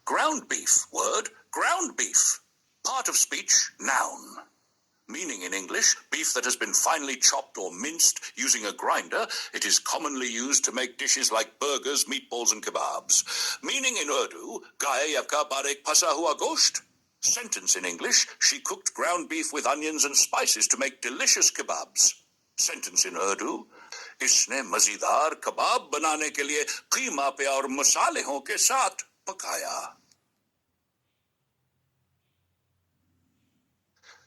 Ground beef, word, ground beef. Part of speech, noun. Meaning in English, beef that has been finely chopped or minced using a grinder. It is commonly used to make dishes like burgers, meatballs, and kebabs. Meaning in Urdu, gaye yavka barek phasa hua gosht. Sentence in English, she cooked ground beef with onions and spices to make delicious kebabs. Sentence in Urdu, इसने मजेदार कबाब बनाने के लिए कीमा पे और मसालों के साथ पकाया.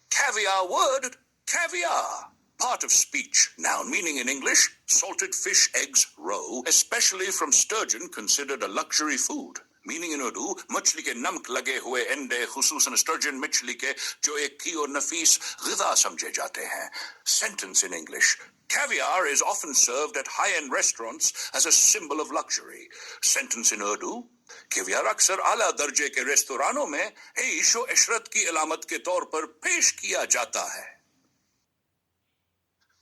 Caviar, word, caviar. Part of speech, noun. Meaning in English, salted fish, eggs, roe, especially from sturgeon, considered a luxury food. Meaning in Urdu, मछली के नमक लगे हुए अंडे, खुसूसन sturgeon मछली के जो एक की और नफीस ग़िज़ा समझे जाते हैं. Sentence in English. Caviar is often served at high-end restaurants as a symbol of luxury. Sentence in Urdu. Caviar अक्सर आला दर्जे के रेस्तोरानों में ऐश और इशरत की अलामत के तौर पर पेश किया जाता है.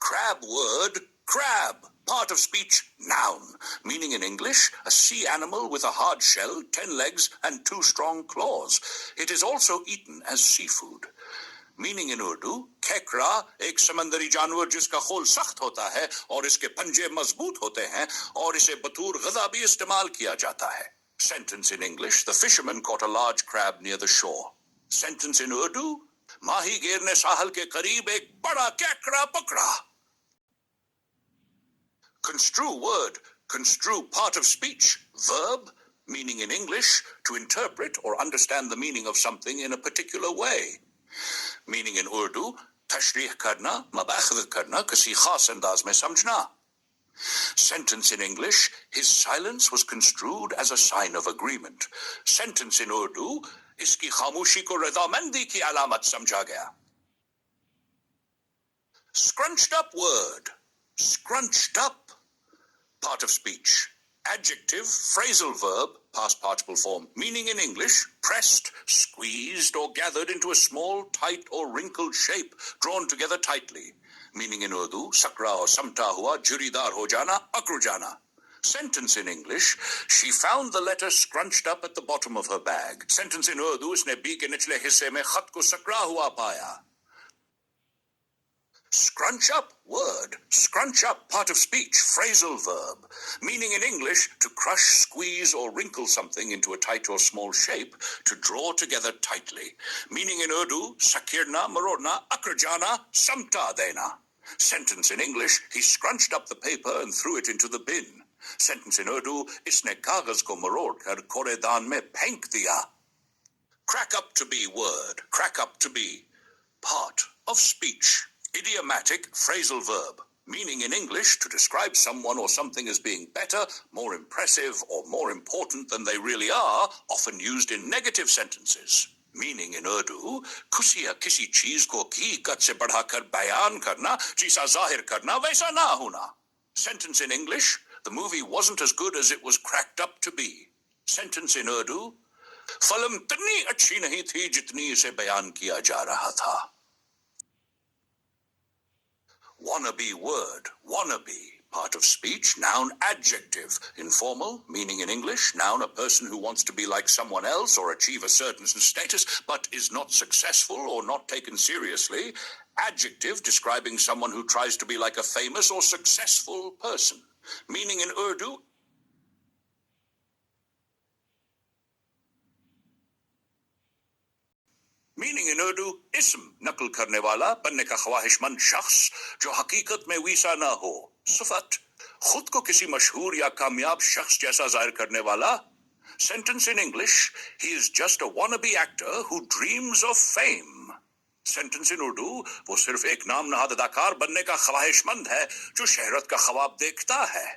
Crab, word, crab. Part of speech, noun. Meaning in English, a sea animal with a hard shell, 10 legs, and 2 strong claws. It is also eaten as seafood. Meaning in Urdu, Khekra एक समंदरी जानवर जिसका खोल सख्त होता है और इसके पंजे मजबूत होते हैं और इसे बतौर ग़िज़ा भी इस्तेमाल किया जाता है. Sentence in English, the fisherman caught a large crab near the shore. Sentence in Urdu, माहीगीर ने साहल के करीब एक बड़ा केकड़ा पकड़ा. Construe, word, construe. Part of speech, verb. Meaning in English, to interpret or understand the meaning of something in a particular way. Meaning in Urdu, तशरीह करना, मबाख़ज़ करना, किसी ख़ास अंदाज में समझना. Sentence in English, his silence was construed as a sign of agreement. Sentence in Urdu, इसकी खामोशी को रज़ामंदी की अलामत समझा गया. Scrunched up, word, scrunched up. Part of speech, adjective, phrasal verb, past participle form. Meaning in English, pressed, squeezed, or gathered into a small, tight, or wrinkled shape, drawn together tightly. Meaning in Urdu, sakra or samta hua, juridar ho jana, akru jana. Sentence in English, she found the letter scrunched up at the bottom of her bag. Sentence in Urdu, उसने B के निचले हिस्से में खत को सकरा हुआ पाया. Scrunch up, word, scrunch up. Part of speech, phrasal verb. Meaning in English, to crush, squeeze, or wrinkle something into a tight or small shape, to draw together tightly. Meaning in Urdu, sakirna, marodna, akrajana, samta dena. Sentence in English, he scrunched up the paper and threw it into the bin. Sentence in Urdu, इसने कागज को मरोड़ कर कूड़ेदान में फेंक दिया. Crack up to be, word, crack up to be. Part of speech. Idiomatic, phrasal verb. Meaning in English, to describe someone or something as being better, more impressive, or more important than they really are, often used in negative sentences. Meaning in Urdu, खुशिया किसी चीज को हकीकत से बढ़ाकर बयान करना, जिसा जाहिर करना वैसा ना होना. Sentence in English, the movie wasn't as good as it was cracked up to be. Sentence in Urdu, film इतनी अच्छी नहीं थी जितनी इसे बयान किया जा रहा था. Wannabe, word, wannabe. Part of speech, noun, adjective. Informal, meaning in English, noun, a person who wants to be like someone else or achieve a certain status but is not successful or not taken seriously. Adjective, describing someone who tries to be like a famous or successful person. Meaning in Urdu, meaning in Urdu इस्म नकल करने वाला बनने का ख्वाहिशमंद शख्स जो हकीकत में वैसा ना हो. सिफत खुद को किसी मशहूर या कामयाब शख्स जैसा जाहिर करने वाला. Sentence in English, he is just a wannabe actor who dreams of fame. Sentence in Urdu, वो सिर्फ एक नाम नहाद अदाकार बनने का ख्वाहिशमंद है जो शहरत का ख्वाब देखता है.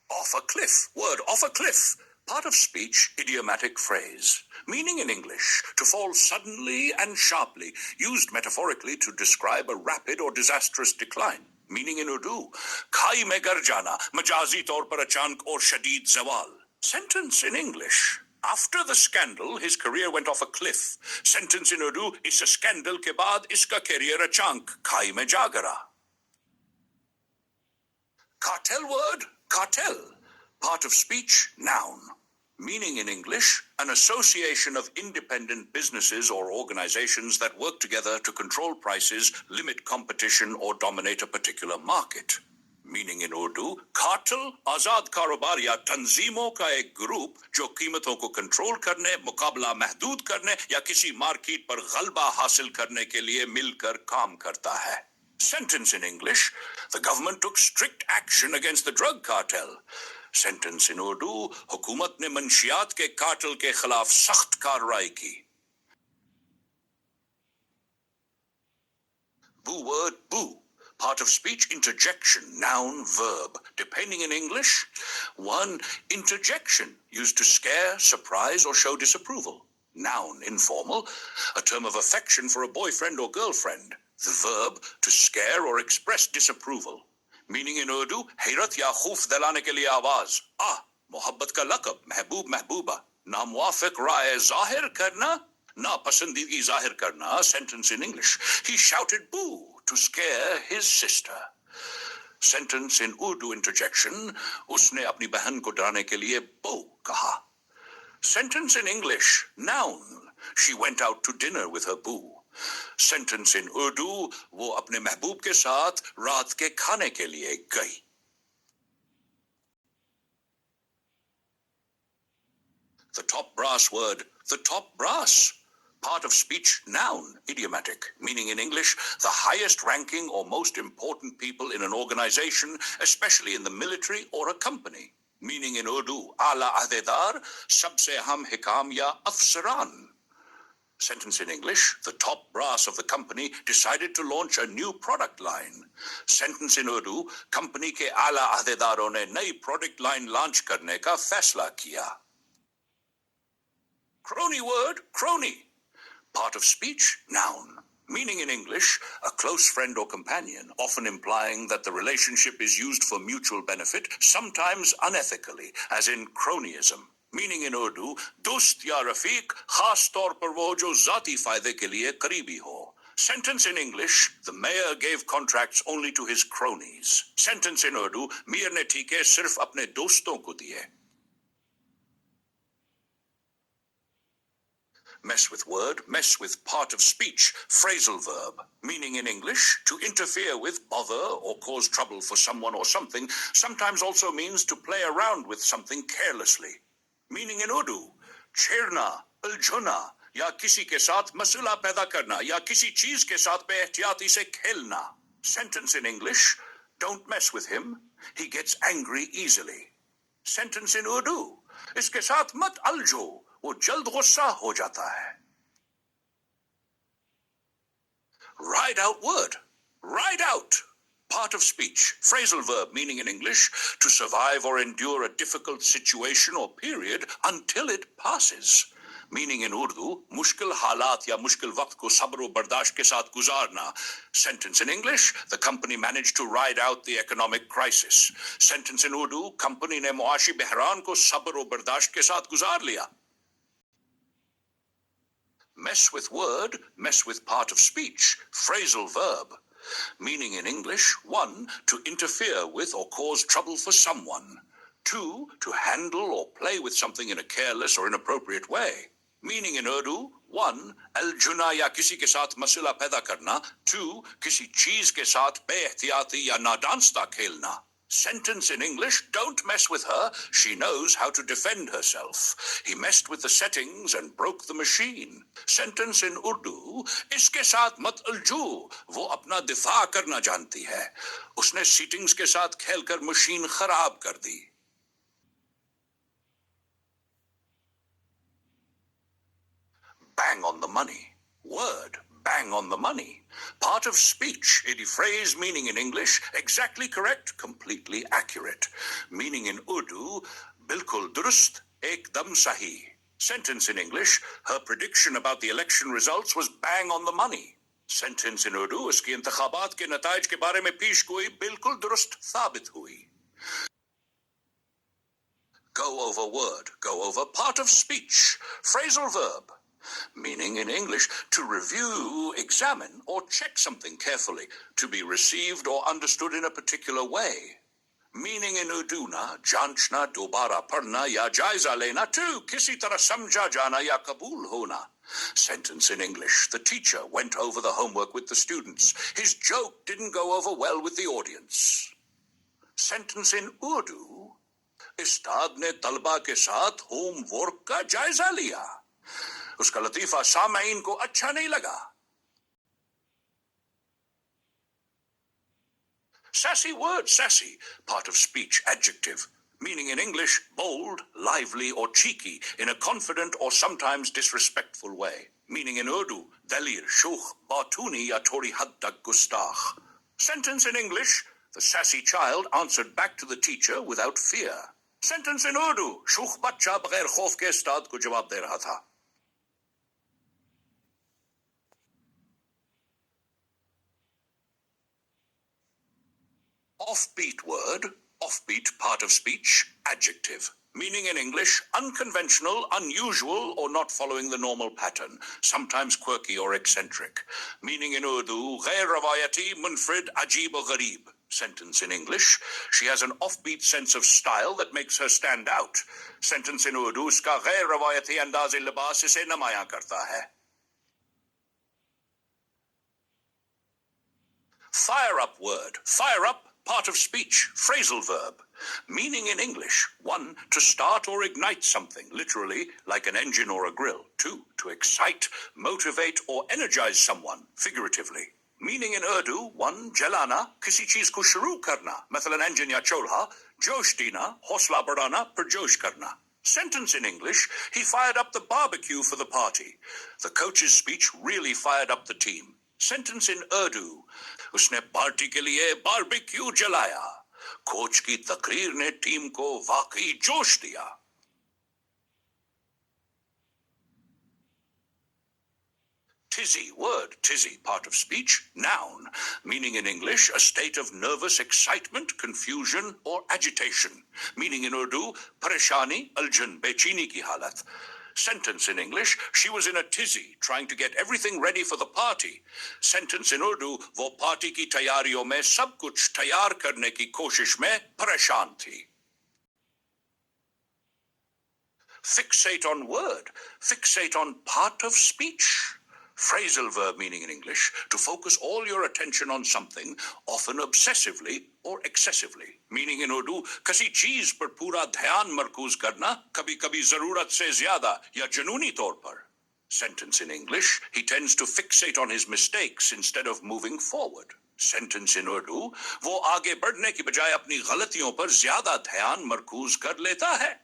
Off a cliff, word, off a cliff. Part of speech, idiomatic phrase. Meaning in English, to fall suddenly and sharply, used metaphorically to describe a rapid or disastrous decline. Meaning in Urdu, खाई में गर जाना, मजाजी तौर पर अचानक और शदीद ज़वाल. Sentence in English, after the scandal, his career went off a cliff. Sentence in Urdu, इस scandal के बाद इसका career अचानक खाई में जा गिरा. Cartel word, cartel. Part of speech, noun. Meaning in English, an association of independent businesses or organizations that work together to control prices, limit competition, or dominate a particular market. Meaning in Urdu, cartel, आजाद कारोबार या तंजीमों का एक group जो कीमतों को control करने, मुकाबला महदूद करने या किसी मार्केट पर गलबा हासिल करने के लिए मिलकर काम करता है. Sentence in English, the government took strict action against the drug cartel. Sentence in Urdu, हुकूमत ने मंशियात के कार्टेल के खिलाफ सख्त कार्रवाई की. Boo word, boo. Part of speech, interjection, noun, verb. Depending in English, 1. Interjection, used to scare, surprise, or show disapproval. Noun, informal, a term of affection for a boyfriend or girlfriend. The verb, to scare or express disapproval. Meaning in Urdu, हैरत या खौफ दिलाने के लिए आवाज. मोहब्बत का लक़ब, महबूब महबूबा. नामुवाफिक राय ज़ाहिर करना, नापसंदीदगी ज़ाहिर करना. Sentence in English, he shouted boo to scare his sister. Sentence in Urdu interjection, उसने अपनी बहन को डराने के लिए boo कहा. Sentence in English, noun, she went out to dinner with her boo. Sentence in Urdu, वो अपने महबूब के साथ रात के खाने के लिए गई. The top brass word, the top brass. Part of speech, noun, idiomatic, meaning in English, the highest ranking or most important people in an organization, especially in the military or a company. Meaning in Urdu, ala ahdedar, sabse aham hikam ya afsaran. Sentence in English, the top brass of the company decided to launch a new product line. Sentence in Urdu, company ke ala ahdedaron ne नई product line launch करने का फैसला किया. Crony word, crony. Part of speech, noun. Meaning in English, a close friend or companion, often implying that the relationship is used for mutual benefit, sometimes unethically, as in cronyism. Meaning in Urdu, dost ya rafiq, khas taur par wo jo zati fayde ke liye kareebi ho. Sentence in English, the mayor gave contracts only to his cronies. Sentence in Urdu, mir ne theeke sirf apne doston ko diye. Mess with word, mess with part of speech, phrasal verb. Meaning in English, to interfere with, bother, or cause trouble for someone or something, sometimes also means to play around with something carelessly. Meaning in Urdu, छेड़ना, उलझना, या किसी के साथ मसला पैदा करना, या किसी चीज के साथ बेएहतियाती से खेलना. Sentence in English, don't mess with him, he gets angry easily. Sentence in Urdu, इसके साथ मत अलझो, वो जल्द गुस्सा हो जाता है. Ride out word, ride out. Part of speech, phrasal verb, meaning in English, to survive or endure a difficult situation or period until it passes. Meaning in Urdu, मुश्किल हालात या मुश्किल वक्त को सब्र और बर्दाश्त के साथ गुजारना. Sentence in English, the company managed to ride out the economic crisis. Sentence in Urdu, company ने मुआशी बहरान को सब्र और बर्दाश्त के साथ गुजार लिया. Mess with word, mess with part of speech, phrasal verb. Meaning in English, 1. To interfere with or cause trouble for someone. 2. To handle or play with something in a careless or inappropriate way. Meaning in Urdu, 1. Al-juna ya kisi ke saath masila paida karna. 2. Kisi cheez ke saath beehtiyati ya nadansta khelna. Sentence in English, don't mess with her, she knows how to defend herself. He messed with the settings and broke the machine. Sentence in Urdu, iske saath mat ulju, wo apna difa karna janti hai. Usne settings ke saath khel kar machine kharab kar di. Bang on the money. Word, bang on the money. Part of speech, a phrase meaning in English, exactly correct, completely accurate. Meaning in Urdu, bilkul durust, ekdam sahi. Sentence in English, her prediction about the election results was bang on the money. Sentence in Urdu, uski इंतखाबात के नताइज के बारे में पेशगोई बिल्कुल दुरुस्त साबित हुई. Go over word, go over part of speech, phrasal verb. Meaning in English, to review, examine, or check something carefully, to be received or understood in a particular way. meaning in Urdu na जांचना, दोबारा पढ़ना या जायजा लेना to किसी तरह समझा जाना या कबूल होना. Sentence in English. The teacher went over the homework with the students. His joke didn't go over well with the audience. Sentence in Urdu. उस्ताद ने तलबा के साथ होमवर्क का जायजा लिया. उसका लतीफा सामईन को अच्छा नहीं लगा. Sassy word, sassy, part of speech, adjective, meaning in English, bold, lively, or cheeky, in a confident or sometimes disrespectful way. Meaning in Urdu, dalir, shukh, batuni, ya thodi had tak gustakh. Sentence in English, the sassy child answered back to the teacher without fear. Sentence in Urdu, shukh bachcha baghair khof ke ustad ko jawab de raha tha. Offbeat word, offbeat part of speech, adjective. Meaning in English, unconventional, unusual, or not following the normal pattern, sometimes quirky or eccentric. Meaning in Urdu, ghair rawayati, munfrid, ajeeb or ghareeb. Sentence in English, she has an offbeat sense of style that makes her stand out. Sentence in Urdu, uska ghair rawayati andaz-e-libas ise namaya karta hai. Fire up word, fire up, part of speech, phrasal verb. Meaning in English, 1, to start or ignite something, literally, like an engine or a grill. 2, to excite, motivate, or energize someone, figuratively. Meaning in Urdu, 1, jalana, kisi cheez ko shuru karna, mathalan engine ya cholha, josh dina, hosla badana, purjosh karna. Sentence in English, he fired up the barbecue for the party. The coach's speech really fired up the team. Sentence in Urdu, उसने party के लिए barbecue जलाया. Coach की तकरीर ने team को वाकई जोश दिया. Tizzy word, tizzy part of speech, noun, meaning in English a state of nervous excitement, confusion or agitation. Meaning in Urdu, pareshani, aljan, bechini ki halat. Sentence in English, she was in a tizzy, trying to get everything ready for the party. Sentence in Urdu, wo party ki tayariyon mein sab kuch tayar karne ki koshish mein pareshan thi. Fixate on word, fixate on part of speech. Phrasal verb meaning in English, to focus all your attention on something, often obsessively or excessively. Meaning in Urdu, kisi cheez par pura dhyan markuz karna, kabhi-kabhi zarurat se zyada ya januni taur par. Sentence in English, he tends to fixate on his mistakes instead of moving forward. Sentence in Urdu, wo aage badhne ki bajaye apni ghalatiyon par zyada dhyan markuz kar leta hai.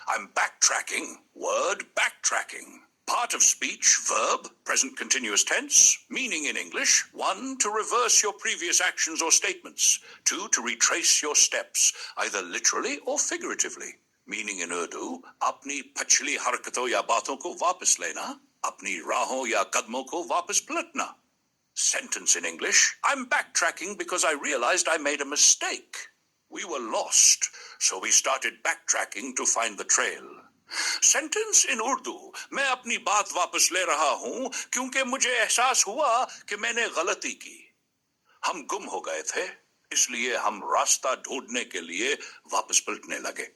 I'm backtracking. Word, backtracking. Part of speech, verb, present continuous tense. Meaning in English, 1, to reverse your previous actions or statements. 2, to retrace your steps, either literally or figuratively. Meaning in Urdu, apni pachli harkaton ya baaton ko wapas lena, apni rahon ya kadmon ko wapas palatna. Sentence in English, I'm backtracking because I realized I made a mistake. We were lost, so we started backtracking to find the trail. Sentence in Urdu, मैं अपनी बात वापस ले रहा हूं क्योंकि मुझे एहसास हुआ कि मैंने गलती की. हम गुम हो गए थे, इसलिए हम रास्ता ढूंढने के लिए वापस पलटने लगे.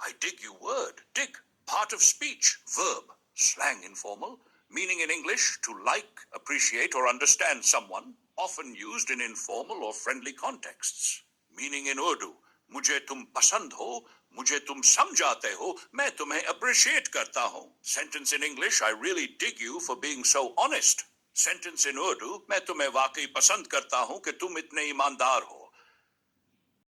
I dig you word, dig, part of speech, verb, slang informal, meaning in English to like, appreciate or understand someone, often used in informal or friendly contexts. Meaning in Urdu, मुझे तुम पसंद हो, मुझे तुम समझाते हो, मैं तुम्हें appreciate करता हूं. Sentence in English, I really dig you for being so honest. Sentence in Urdu, मैं तुम्हें वाकई पसंद करता हूं कि तुम इतने ईमानदार हो.